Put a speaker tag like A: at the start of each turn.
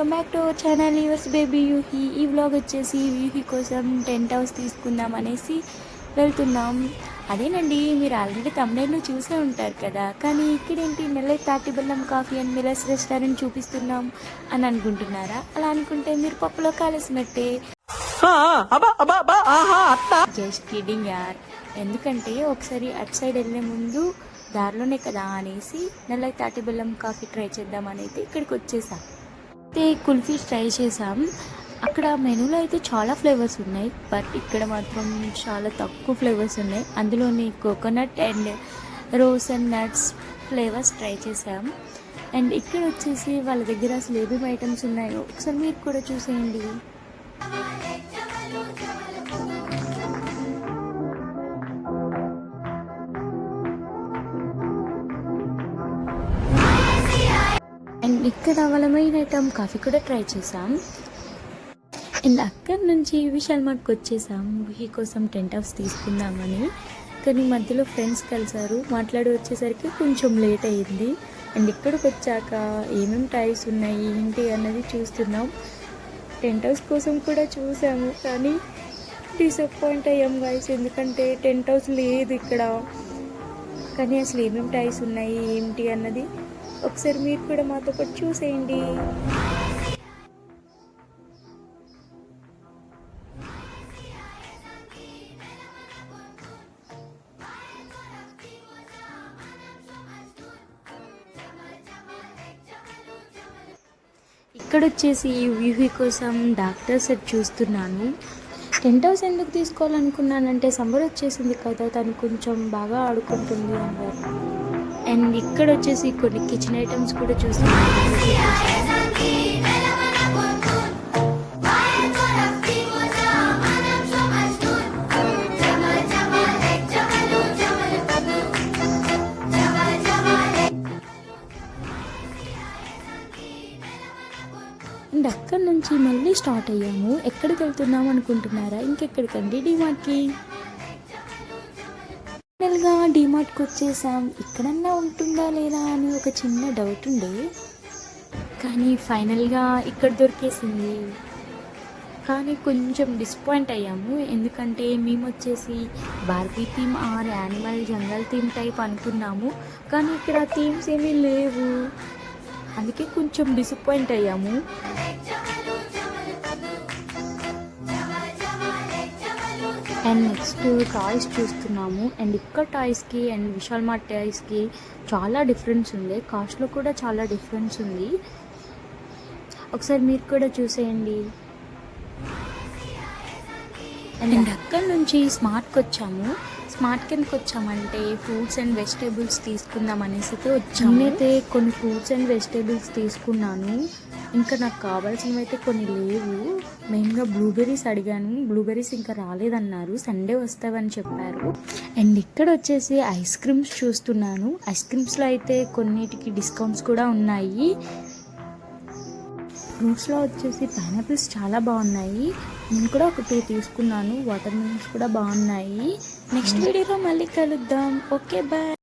A: Welcome back to our channel yours baby యూహీ. ఈ vlog వచ్చేసి యూహీ కోసం టెంట్ హౌస్ తీసుకుందాం అనేసి వెళ్తున్నాం. అదేనండి, మీరు ఆల్రెడీ తమిళలో చూసే ఉంటారు కదా, కానీ ఇక్కడేంటి నెల్లై తాటి బెల్లం కాఫీ అండ్ మిలర్స్ రెస్టారెంట్ చూపిస్తున్నాం అని అనుకుంటున్నారా? అలా అనుకుంటే మీరు పప్పులో కాలేసినట్టే. జస్ట్ కిడింగ్ యార్. ఎందుకంటే ఒకసారి అటు సైడ్ వెళ్ళే ముందు దారిలోనే కదా అనేసి నెల్లై తాటి బెల్లం కాఫీ ట్రై చేద్దామని అయితే ఇక్కడికి వచ్చేసాం. అయితే కుల్ఫీ ట్రై చేసాం. అక్కడ మెనూలో అయితే చాలా ఫ్లేవర్స్ ఉన్నాయి, బట్ ఇక్కడ మాత్రం చాలా తక్కువ ఫ్లేవర్స్ ఉన్నాయి. అందులోని coconut and rows and nuts flavours try చేసాం. అండ్ ఇక్కడ వచ్చేసి వాళ్ళ దగ్గర అసలు ఏమేమి ఐటమ్స్ ఉన్నాయో ఒకసారి మీరు కూడా చూసేయండి. అండ్ ఇక్కడ వాళ్ళ మెయిన్ ఐటమ్ కాఫీ కూడా ట్రై చేసాం. అండ్ అక్కడి నుంచి విశాల్ మార్ట్కి వచ్చేసాం యూహీ కోసం టెంట్ హౌస్ తీసుకుందామని. కానీ మధ్యలో ఫ్రెండ్స్ కలిసారు, మాట్లాడి వచ్చేసరికి కొంచెం లేట్ అయ్యింది. అండ్ ఇక్కడికి వచ్చాక ఏమేమి టాయ్స్ ఉన్నాయి ఏంటి అన్నది చూస్తున్నాం. టెంట్ హౌస్ కోసం కూడా చూసాము, కానీ డిసప్పాయింట్ అయ్యాం గైస్. ఎందుకంటే టెంట్ హౌస్ లేదు ఇక్కడ. కానీ అసలు ఏమేమి టాయ్స్ ఉన్నాయి ఏంటి అన్నది ఒకసారి మీరు కూడా మాతో పాటు చూసేయండి. ఇక్కడ వచ్చేసి యూహీ కోసం డాక్టర్ సెట్ చూస్తున్నాను. టెంట్ హౌస్ ఎందుకు తీసుకోవాలనుకున్నానంటే సమ్మర్ వచ్చేసింది కదా, తను కొంచెం బాగా ఆడుకుంటుంది అన్నారు. అండ్ ఇక్కడ వచ్చేసి కొన్ని కిచెన్ ఐటమ్స్ కూడా చూస్తున్నాను. అండ్ అక్కడి నుంచి మళ్ళీ స్టార్ట్ అయ్యాము. ఎక్కడికి వెళ్తున్నాము అనుకుంటున్నారా? ఇంకెక్కడికండి, డిమార్ట్కి. ఫైనల్గా డిమార్ట్కి వచ్చేసాం. ఇక్కడన్నా ఉంటుందా లేదా అని ఒక చిన్న డౌట్ ఉండే, కానీ ఫైనల్గా ఇక్కడ దొరికేసింది. కానీ కొంచెం డిసప్పాయింట్ అయ్యాము, ఎందుకంటే మేము వచ్చేసి Barbie theme or animal jungle theme type అనుకున్నాము, కానీ ఇక్కడ థీమ్స్ ఏమీ లేవు. అందుకే కొంచెం డిసప్పాయింట్ అయ్యాము. అండ్ నెక్స్ట్ టాయ్స్ చూస్తున్నాము. అండ్ ఇక్కడ టాయ్స్కి అండ్ విశాల్ మార్ట్ టాయ్స్కి చాలా డిఫరెన్స్ ఉంది, కాస్ట్లో కూడా చాలా డిఫరెన్స్ ఉంది. ఒకసారి మీరు కూడా చూసేయండి. అండ్ అక్కడి నుంచి స్మార్ట్కి వచ్చాము. స్మార్ట్ కిందకి వచ్చామంటే ఫ్రూట్స్ అండ్ వెజిటేబుల్స్ తీసుకుందాం అనేసి అయితే వచ్చాము. నేనైతే కొన్ని ఫ్రూట్స్ అండ్ వెజిటేబుల్స్ తీసుకున్నాను. ఇంకా నాకు కావాల్సినవి అయితే కొన్ని లేవు. మెయిన్గా బ్లూబెర్రీస్ అడిగాను, బ్లూబెర్రీస్ ఇంకా రాలేదన్నారు, సండే వస్తావని చెప్పారు. అండ్ ఇక్కడ వచ్చేసి ఐస్ క్రీమ్స్ చూస్తున్నాను. ఐస్ క్రీమ్స్లో అయితే కొన్నిటికి డిస్కౌంట్స్ కూడా ఉన్నాయి. ఫ్రూట్స్లో వచ్చేసి పైనాపిల్స్ చాలా బాగున్నాయి. నేను కూడా ఒక 2 తీసుకున్నాను. వాటర్ మిలన్స్ కూడా బాగున్నాయి. నెక్స్ట్ వీడియోలో మళ్ళీ కలుద్దాం. Okay, bye.